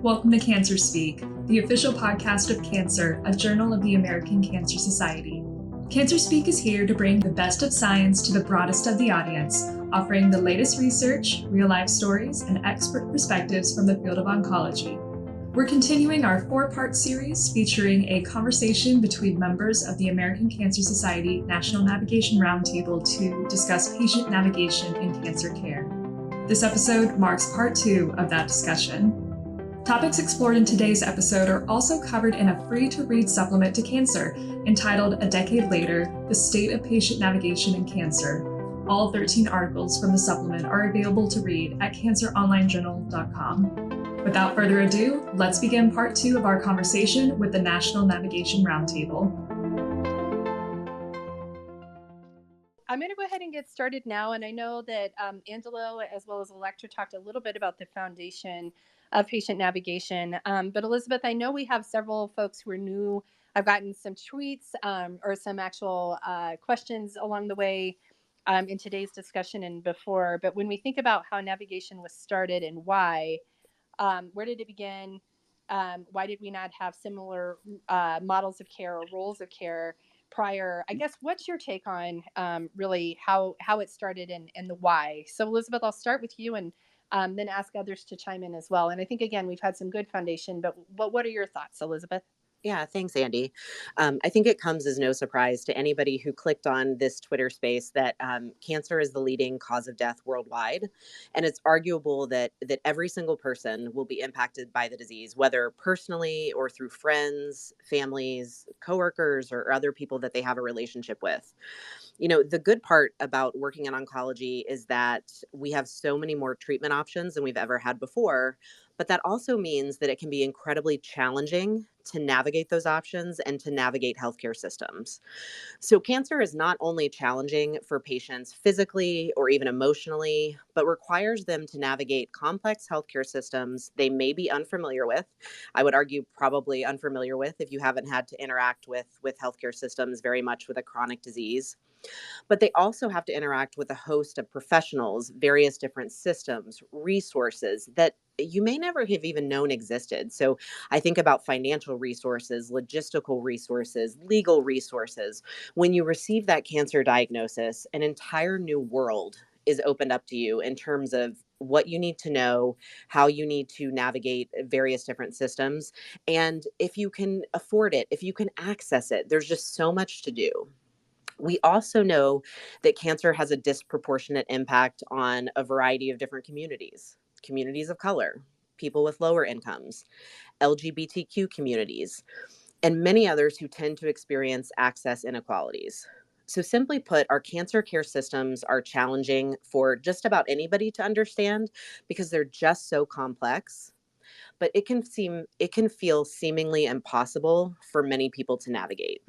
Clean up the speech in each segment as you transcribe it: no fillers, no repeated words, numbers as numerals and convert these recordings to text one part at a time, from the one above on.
Welcome to Cancer Speak, the official podcast of Cancer, a journal of the American Cancer Society. Cancer Speak is here to bring the best of science to the broadest of the audience, offering the latest research, real-life stories, and expert perspectives from the field of oncology. We're continuing our four-part series featuring a conversation between members of the American Cancer Society National Navigation Roundtable to discuss patient navigation in cancer care. This episode marks part 2 of that discussion. Topics explored in today's episode are also covered in a free-to-read supplement to Cancer entitled A Decade Later, The State of Patient Navigation in Cancer. All 13 articles from the supplement are available to read at canceronlinejournal.com. Without further ado, let's begin part 2 of our conversation with the National Navigation Roundtable. I'm going to go ahead and get started now. And I know that Angelo, as well as Electra, talked a little bit about the foundation of patient navigation. But Elizabeth, I know we have several folks who are new. I've gotten some tweets or some actual questions along the way in today's discussion and before. But when we think about how navigation was started and why, where did it begin? Why did we not have similar models of care or roles of care prior? I guess, what's your take on really how it started and the why? So Elizabeth, I'll start with you and then ask others to chime in as well. And I think, again, we've had some good foundation, but what are your thoughts, Elizabeth? Yeah, thanks, Andy. I think it comes as no surprise to anybody who clicked on this Twitter space that cancer is the leading cause of death worldwide. And it's arguable that every single person will be impacted by the disease, whether personally or through friends, families, coworkers, or other people that they have a relationship with. You know, the good part about working in oncology is that we have so many more treatment options than we've ever had before. But that also means that it can be incredibly challenging to navigate those options and to navigate healthcare systems. So, cancer is not only challenging for patients physically or even emotionally, but requires them to navigate complex healthcare systems they may be unfamiliar with. I would argue probably unfamiliar with if you haven't had to interact with healthcare systems very much with a chronic disease. But they also have to interact with a host of professionals, various different systems, resources that you may never have even known existed. So I think about financial resources, logistical resources, legal resources. When you receive that cancer diagnosis, an entire new world is opened up to you in terms of what you need to know, how you need to navigate various different systems, and if you can afford it, if you can access it. There's just so much to do. We also know that cancer has a disproportionate impact on a variety of different communities of color, people with lower incomes, LGBTQ communities, and many others who tend to experience access inequalities. So, simply put, our cancer care systems are challenging for just about anybody to understand because they're just so complex. But it can feel seemingly impossible for many people to navigate.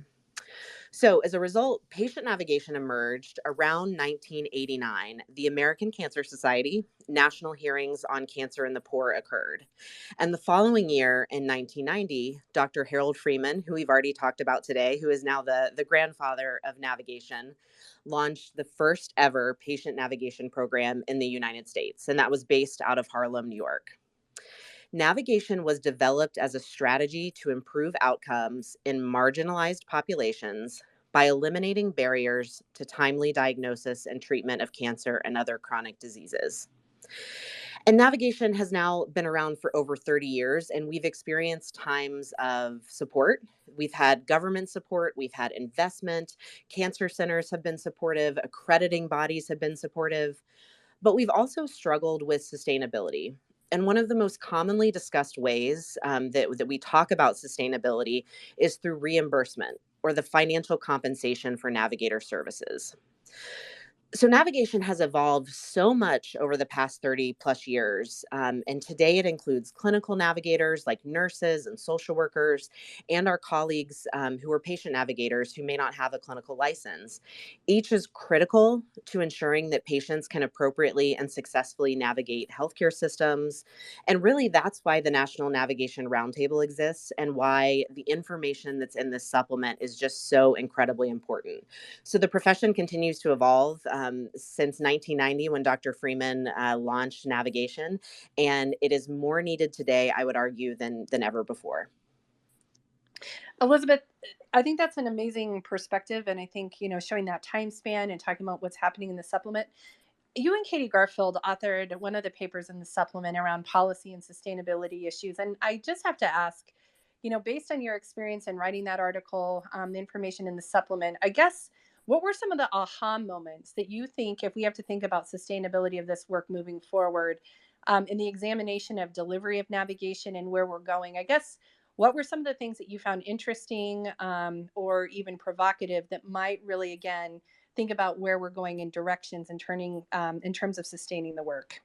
So, as a result, patient navigation emerged around 1989. The American Cancer Society national hearings on cancer in the poor occurred. And the following year, in 1990, Dr. Harold Freeman, who we've already talked about today, who is now the grandfather of navigation, launched the first ever patient navigation program in the United States. And that was based out of Harlem, New York. Navigation was developed as a strategy to improve outcomes in marginalized populations by eliminating barriers to timely diagnosis and treatment of cancer and other chronic diseases. And navigation has now been around for over 30 years, and we've experienced times of support. We've had government support, we've had investment, cancer centers have been supportive, accrediting bodies have been supportive, but we've also struggled with sustainability. And one of the most commonly discussed ways that we talk about sustainability is through reimbursement or the financial compensation for navigator services. So navigation has evolved so much over the past 30 plus years. And today it includes clinical navigators like nurses and social workers and our colleagues who are patient navigators who may not have a clinical license. Each is critical to ensuring that patients can appropriately and successfully navigate healthcare systems. And really, that's why the National Navigation Roundtable exists and why the information that's in this supplement is just so incredibly important. So the profession continues to evolve. since 1990 when Dr. Freeman launched navigation, and it is more needed today, I would argue, than ever before. Elizabeth, I think that's an amazing perspective. And I think, showing that time span and talking about what's happening in the supplement. You and Katie Garfield authored one of the papers in the supplement around policy and sustainability issues. And I just have to ask, based on your experience in writing that article, the information in the supplement, I guess, what were some of the aha moments that you think, if we have to think about sustainability of this work moving forward, in the examination of delivery of navigation and where we're going? I guess, what were some of the things that you found interesting, or even provocative, that might really, again, think about where we're going in directions and turning, in terms of sustaining the work?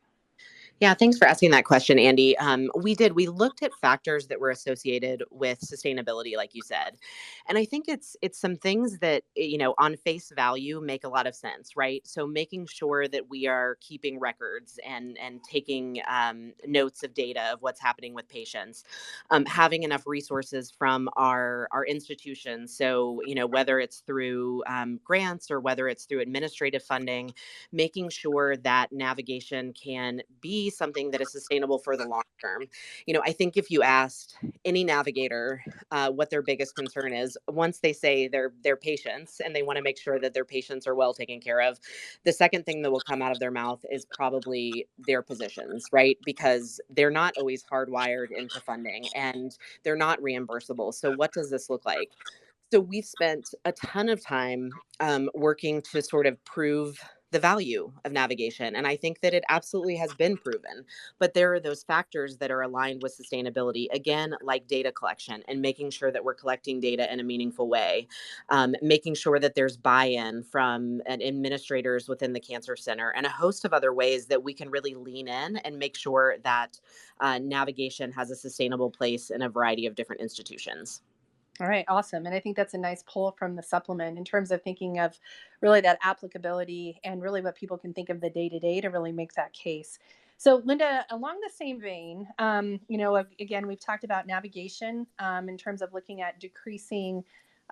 Yeah, thanks for asking that question, Andy. We looked at factors that were associated with sustainability, like you said, and I think it's some things that on face value make a lot of sense, right? So making sure that we are keeping records and taking notes of data of what's happening with patients, having enough resources from our institutions. So whether it's through grants or whether it's through administrative funding, making sure that navigation can be something that is sustainable for the long term. I think if you asked any navigator what their biggest concern is, once they say their patients and they want to make sure that their patients are well taken care of, the second thing that will come out of their mouth is probably their positions, right? Because they're not always hardwired into funding and they're not reimbursable. So what does this look like? So we've spent a ton of time working to sort of prove the value of navigation. And I think that it absolutely has been proven. But there are those factors that are aligned with sustainability, again, like data collection and making sure that we're collecting data in a meaningful way, making sure that there's buy-in from administrators within the Cancer Center, and a host of other ways that we can really lean in and make sure that navigation has a sustainable place in a variety of different institutions. All right, awesome. And I think that's a nice pull from the supplement in terms of thinking of really that applicability and really what people can think of the day to day to really make that case. So, Linda, along the same vein, again, we've talked about navigation, in terms of looking at decreasing,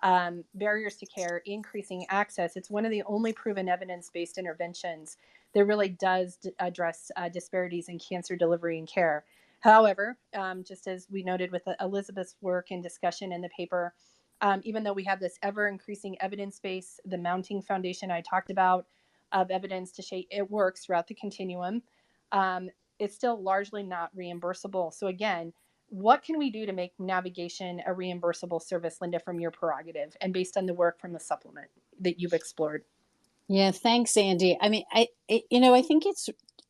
barriers to care, increasing access. It's one of the only proven evidence based interventions that really does address disparities in cancer delivery and care. However, just as we noted with Elizabeth's work and discussion in the paper, even though we have this ever increasing evidence base, the mounting foundation I talked about of evidence to show it works throughout the continuum, it's still largely not reimbursable. So again, what can we do to make navigation a reimbursable service, Linda, from your prerogative and based on the work from the supplement that you've explored? Yeah, thanks, Andy. I mean, I think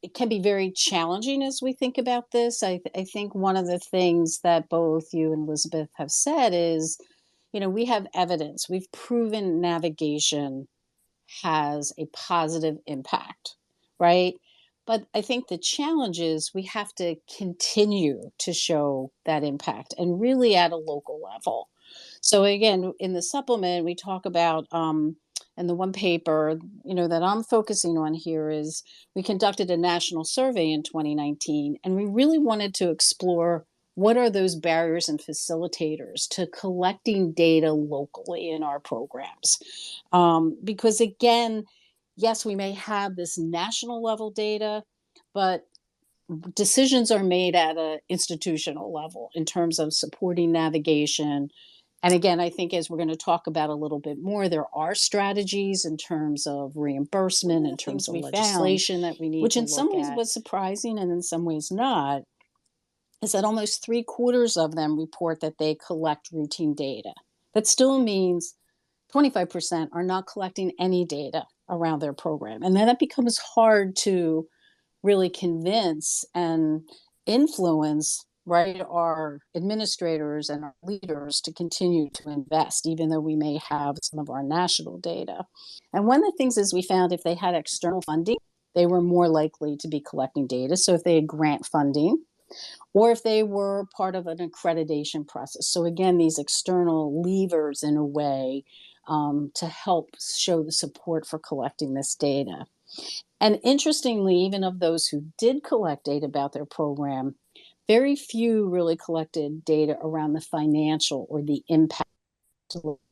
it can be very challenging as we think about this. I think one of the things that both you and Elizabeth have said is, we have evidence. We've proven navigation has a positive impact, right? But I think the challenge is we have to continue to show that impact and really at a local level. So again, in the supplement, we talk about, and the one paper, that I'm focusing on here is we conducted a national survey in 2019, and we really wanted to explore what are those barriers and facilitators to collecting data locally in our programs. Because again, yes, we may have this national level data, but decisions are made at an institutional level in terms of supporting navigation. And again, I think as we're going to talk about a little bit more, there are strategies in terms of reimbursement, in terms of legislation that we need, which in some ways was surprising and in some ways not, is that almost 3/4 of them report that they collect routine data. That still means 25% are not collecting any data around their program. And then that becomes hard to really convince and influence, right, our administrators and our leaders to continue to invest, even though we may have some of our national data. And one of the things is we found if they had external funding, they were more likely to be collecting data. So if they had grant funding, or if they were part of an accreditation process. So again, these external levers in a way, to help show the support for collecting this data. And interestingly, even of those who did collect data about their program, very few really collected data around the financial or the impact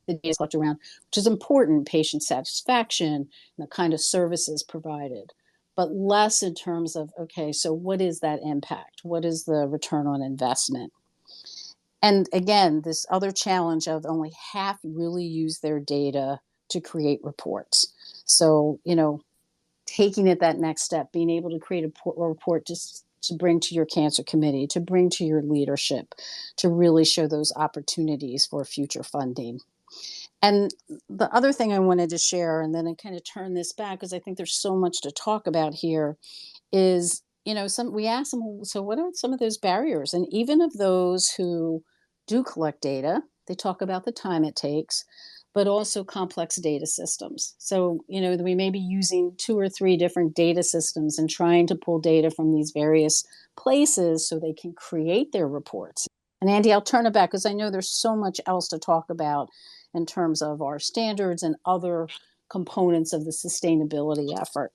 the data is collected around, which is important, patient satisfaction and the kind of services provided, but less in terms of, okay, so what is that impact? What is the return on investment? And again, this other challenge of only half really use their data to create reports. So, taking it that next step, being able to create a report just to bring to your cancer committee, to bring to your leadership, to really show those opportunities for future funding. And the other thing I wanted to share, and then I kind of turn this back because I think there's so much to talk about here, is, we asked them, so what are some of those barriers? And even of those who do collect data, they talk about the time it takes, but also complex data systems. So, we may be using 2 or 3 different data systems and trying to pull data from these various places so they can create their reports. And Andy, I'll turn it back because I know there's so much else to talk about in terms of our standards and other components of the sustainability effort.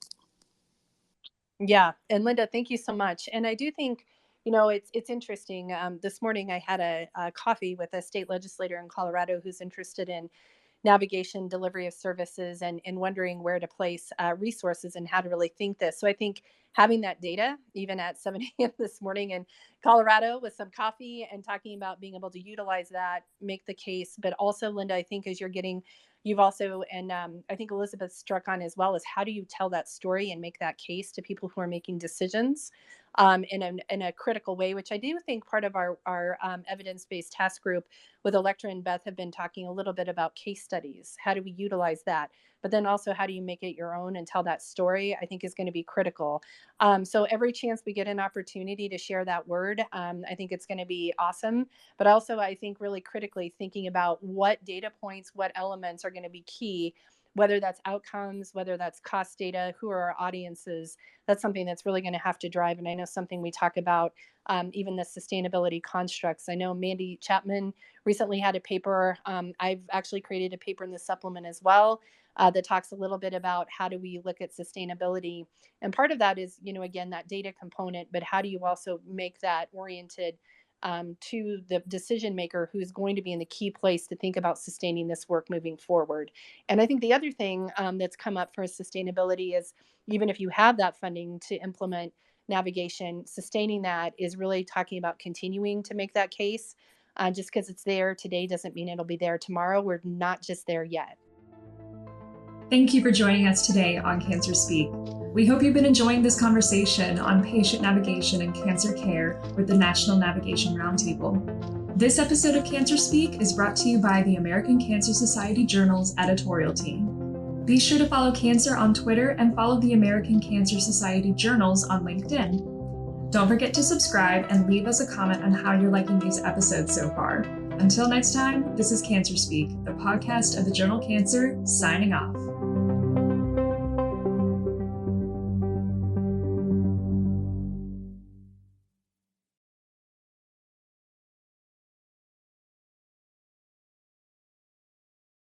Yeah, and Linda, thank you so much. And I do think, it's interesting. This morning I had a coffee with a state legislator in Colorado who's interested in navigation, delivery of services, and wondering where to place resources and how to really think this. So I think having that data, even at 7 a.m. this morning in Colorado with some coffee and talking about being able to utilize that, make the case. But also, Linda, I think as you've also, and I think Elizabeth struck on as well, is how do you tell that story and make that case to people who are making decisions in a critical way, which I do think part of our evidence-based task group with Electra and Beth have been talking a little bit about case studies. How do we utilize that? But then also, how do you make it your own and tell that story, I think is going to be critical. So every chance we get an opportunity to share that word, I think it's going to be awesome. But also, I think really critically thinking about what data points, what elements are going to be key, whether that's outcomes, whether that's cost data, who are our audiences. That's something that's really going to have to drive. And I know something we talk about, even the sustainability constructs. I know Mandy Chapman recently had a paper. I've actually created a paper in the supplement as well that talks a little bit about how do we look at sustainability. And part of that is, again, that data component, but how do you also make that oriented to the decision maker who's going to be in the key place to think about sustaining this work moving forward. And I think the other thing that's come up for sustainability is, even if you have that funding to implement navigation, sustaining that is really talking about continuing to make that case. Just because it's there today doesn't mean it'll be there tomorrow. We're not just there yet. Thank you for joining us today on Cancer Speak. We hope you've been enjoying this conversation on patient navigation and cancer care with the National Navigation Roundtable. This episode of Cancer Speak is brought to you by the American Cancer Society Journal's editorial team. Be sure to follow Cancer on Twitter and follow the American Cancer Society Journals on LinkedIn. Don't forget to subscribe and leave us a comment on how you're liking these episodes so far. Until next time, this is Cancer Speak, the podcast of the journal Cancer, signing off.